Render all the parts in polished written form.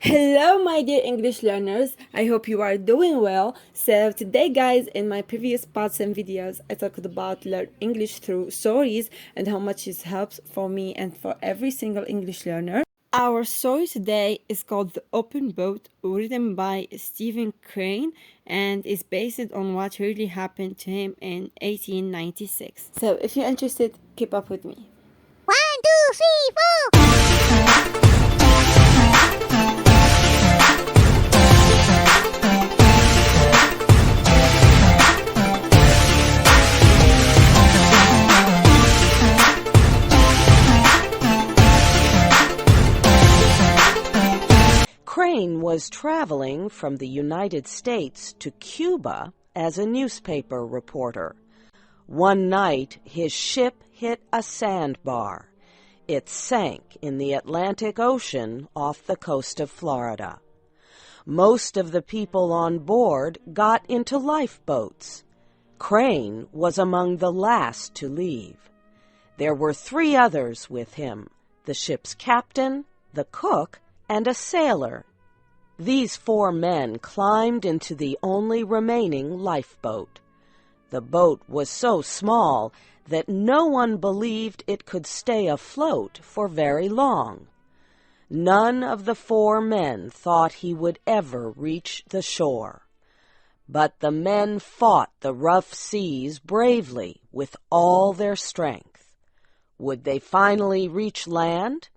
Hello, my dear English learners. I hope you are doing well. So, today, guys, in my previous parts and videos, I talked about learn English through stories and how much it helps for me and for every single English learner. Our story today is called The Open Boat, written by Stephen Crane, and is based on what really happened to him in 1896. So, if you're interested, keep up with me. 1, 2, 3, 4. Crane was traveling from the United States to Cuba as a newspaper reporter. One night, his ship hit a sandbar. It sank in the Atlantic Ocean off the coast of Florida. Most of the people on board got into lifeboats. Crane was among the last to leave. There were 3 others with him, the ship's captain, the cook, and a sailor. These 4 men climbed into the only remaining lifeboat. The boat was so small that no one believed it could stay afloat for very long. None of the 4 men thought he would ever reach the shore. But the men fought the rough seas bravely with all their strength. Would they finally reach land?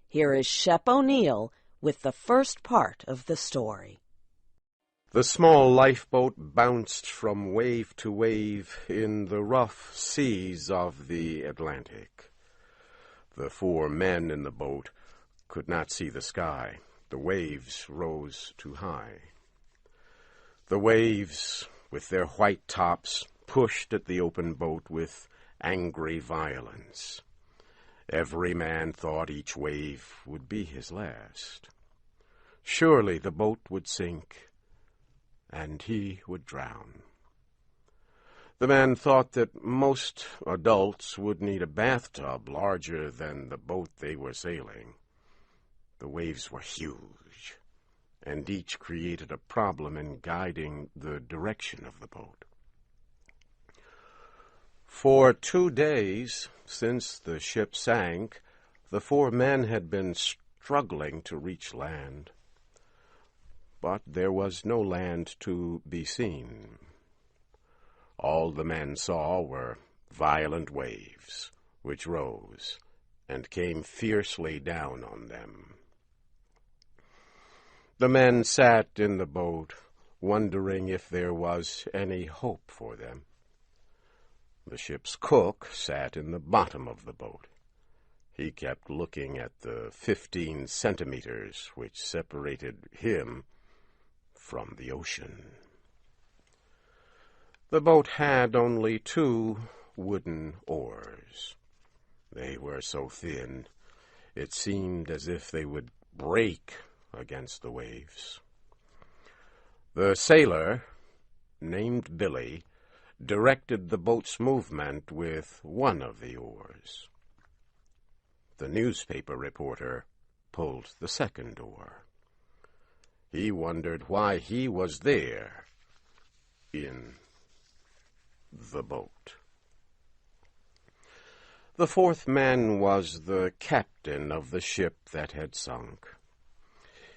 Here is Shep O'Neill with the first part of the story. The small lifeboat bounced from wave to wave in the rough seas of the Atlantic. The 4 men in the boat could not see the sky. The waves rose too high. The waves, with their white tops, pushed at the open boat with angry violence. Every man thought each wave would be his last. Surely the boat would sink, and he would drown. The man thought that most adults would need a bathtub larger than the boat they were sailing. The waves were huge, and each created a problem in guiding the direction of the boat. For 2 days, since the ship sank, the 4 men had been struggling to reach land. But there was no land to be seen. All the men saw were violent waves, which rose and came fiercely down on them. The men sat in the boat, wondering if there was any hope for them. The ship's cook sat in the bottom of the boat. He kept looking at the 15 centimeters which separated him from the ocean. The boat had only 2 wooden oars. They were so thin, it seemed as if they would break against the waves. The sailor, named Billy, directed the boat's movement with one of the oars. The newspaper reporter pulled the second oar. He wondered why he was there in the boat. The 4th man was the captain of the ship that had sunk.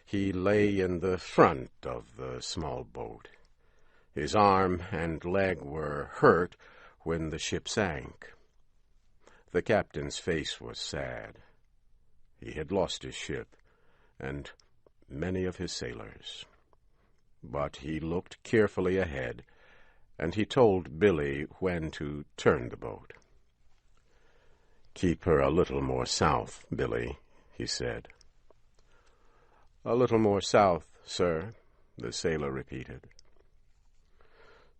He lay in the front of the small boat. His arm and leg were hurt when the ship sank. The captain's face was sad. He had lost his ship and many of his sailors. But he looked carefully ahead, and he told Billy when to turn the boat. "Keep her a little more south, Billy," he said. "A little more south, sir," the sailor repeated.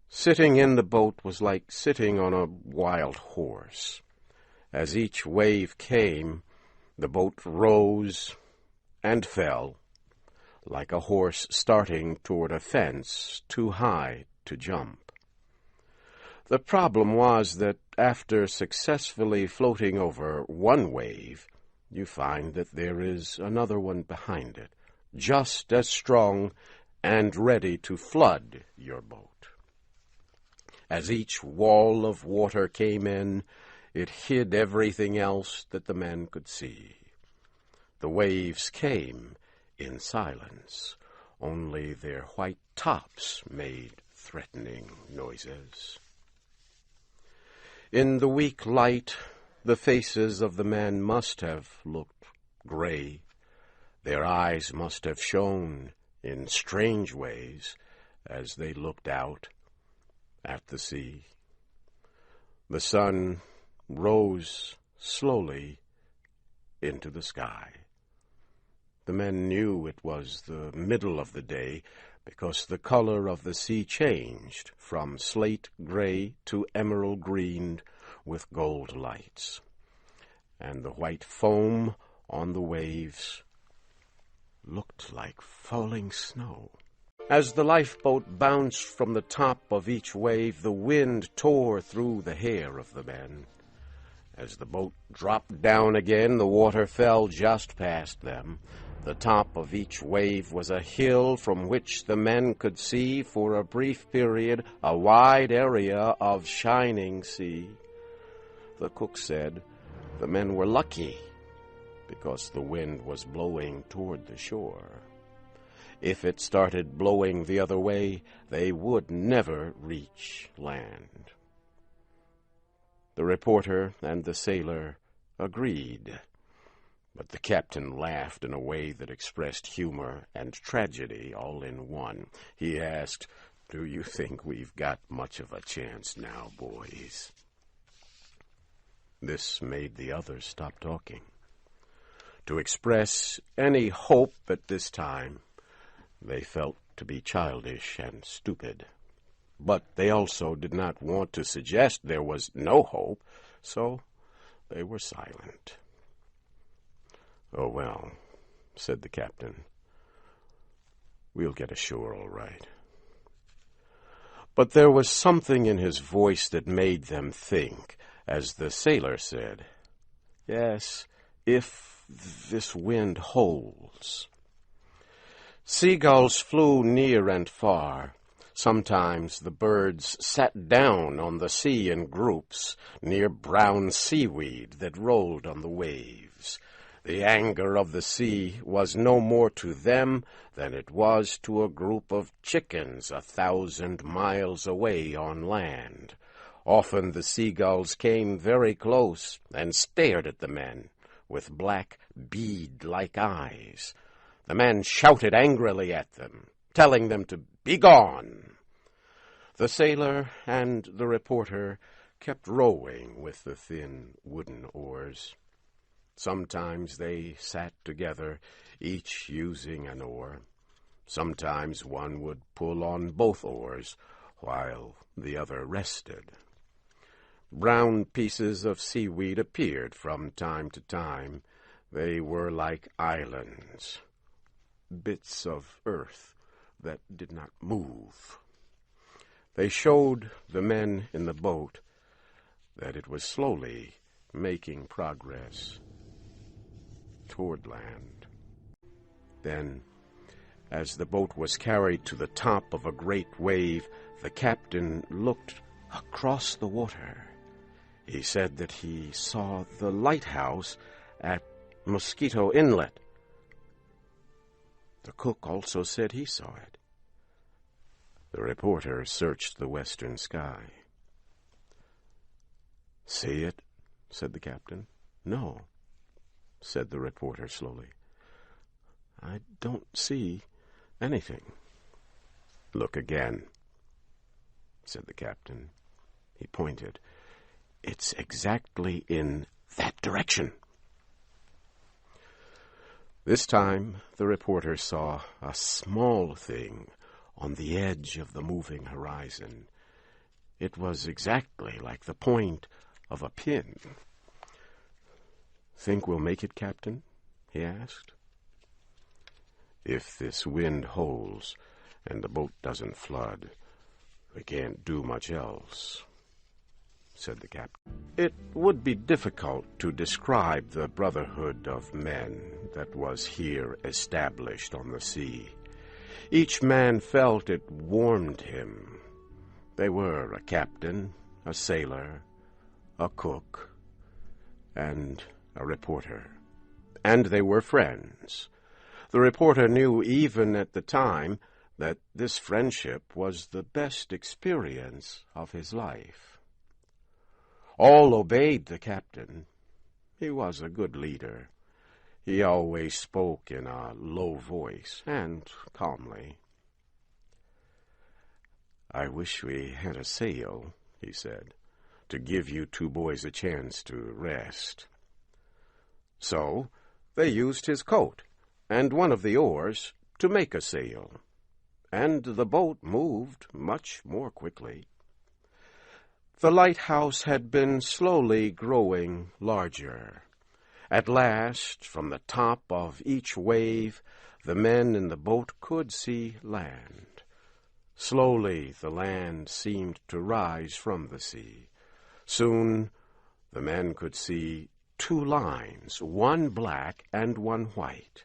Sitting in the boat was like sitting on a wild horse. As each wave came, the boat rose and fell, like a horse starting toward a fence too high to jump. The problem was that after successfully floating over one wave, you find that there is another one behind it, just as strong and ready to flood your boat. As each wall of water came in, it hid everything else that the men could see. The waves came in silence. Only their white tops made threatening noises. In the weak light, the faces of the men must have looked gray. Their eyes must have shone in strange ways as they looked out at the sea. The sun rose slowly into the sky. The men knew it was the middle of the day because the color of the sea changed from slate gray to emerald green with gold lights, and the white foam on the waves looked like falling snow. As the lifeboat bounced from the top of each wave, the wind tore through the hair of the men. As the boat dropped down again, the water fell just past them. The top of each wave was a hill from which the men could see for a brief period a wide area of shining sea. The cook said the men were lucky because the wind was blowing toward the shore. If it started blowing the other way, they would never reach land. The reporter and the sailor agreed, but the captain laughed in a way that expressed humor and tragedy all in one. He asked, "Do you think we've got much of a chance now, boys?" This made the others stop talking. To express any hope at this time, they felt to be childish and stupid. But they also did not want to suggest there was no hope, so they were silent. "Oh, well," said the captain, "we'll get ashore all right." But there was something in his voice that made them think, as the sailor said, "Yes, if this wind holds." Seagulls flew near and far. Sometimes the birds sat down on the sea in groups near brown seaweed that rolled on the waves. The anger of the sea was no more to them than it was to a group of chickens 1,000 miles away on land. Often the seagulls came very close and stared at the men with black bead-like eyes. The men shouted angrily at them, telling them to be gone. The sailor and the reporter kept rowing with the thin wooden oars. Sometimes they sat together, each using an oar. Sometimes one would pull on both oars, while the other rested. Brown pieces of seaweed appeared from time to time. They were like islands, bits of earth that did not move. They showed the men in the boat that it was slowly making progress toward land. Then, as the boat was carried to the top of a great wave, the captain looked across the water. He said that he saw the lighthouse at Mosquito Inlet. The cook also said he saw it. The reporter searched the western sky. "See it?" said the captain. "No," said the reporter slowly. "I don't see anything." "Look again," said the captain. He pointed. "It's exactly in that direction." This time the reporter saw a small thing on the edge of the moving horizon. It was exactly like the point of a pin. "Think we'll make it, Captain?" he asked. "If this wind holds and the boat doesn't flood, we can't do much else," said the captain. It would be difficult to describe the brotherhood of men that was here established on the sea. Each man felt it warmed him. They were a captain, a sailor, a cook, and a reporter. And they were friends. The reporter knew even at the time that this friendship was the best experience of his life. All obeyed the captain. He was a good leader. He always spoke in a low voice and calmly. "I wish we had a sail," he said, "to give you two boys a chance to rest." So they used his coat and one of the oars to make a sail, and the boat moved much more quickly. The lighthouse had been slowly growing larger. At last, from the top of each wave, the men in the boat could see land. Slowly the land seemed to rise from the sea. Soon the men could see two lines, one black and one white.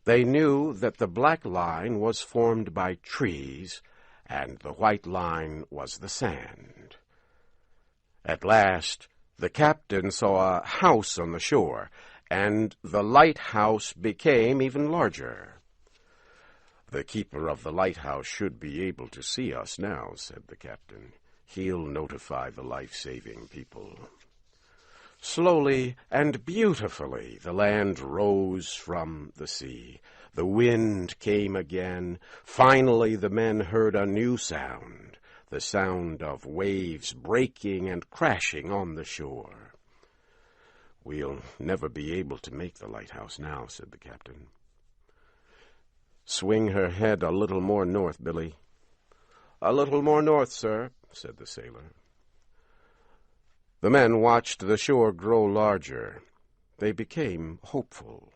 They knew that the black line was formed by trees, and the white line was the sand. At last the captain saw a house on the shore, and the lighthouse became even larger. "The keeper of the lighthouse should be able to see us now," said the captain. "He'll notify the life-saving people." Slowly and beautifully the land rose from the sea. The wind came again. Finally the men heard a new sound, the sound of waves breaking and crashing on the shore. "We'll never be able to make the lighthouse now," said the captain. "Swing her head a little more north, Billy." "A little more north, sir," said the sailor. The men watched the shore grow larger. They became hopeful.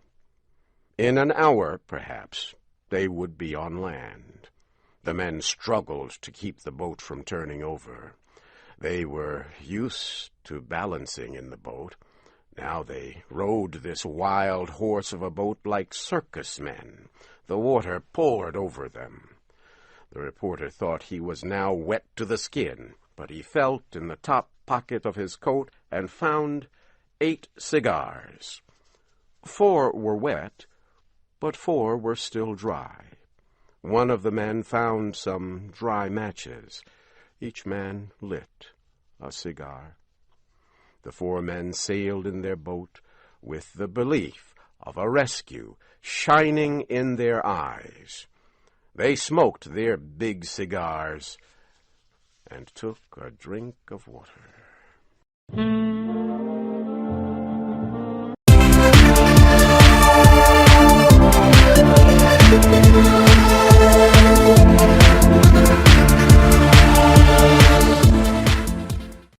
In an hour, perhaps, they would be on land. The men struggled to keep the boat from turning over. They were used to balancing in the boat. Now they rode this wild horse of a boat like circus men. The water poured over them. The reporter thought he was now wet to the skin, but he felt in the top pocket of his coat and found 8 cigars. 4 were wet, but 4 were still dry. One of the men found some dry matches. Each man lit a cigar. The 4 men sailed in their boat with the belief of a rescue shining in their eyes. They smoked their big cigars and took a drink of water.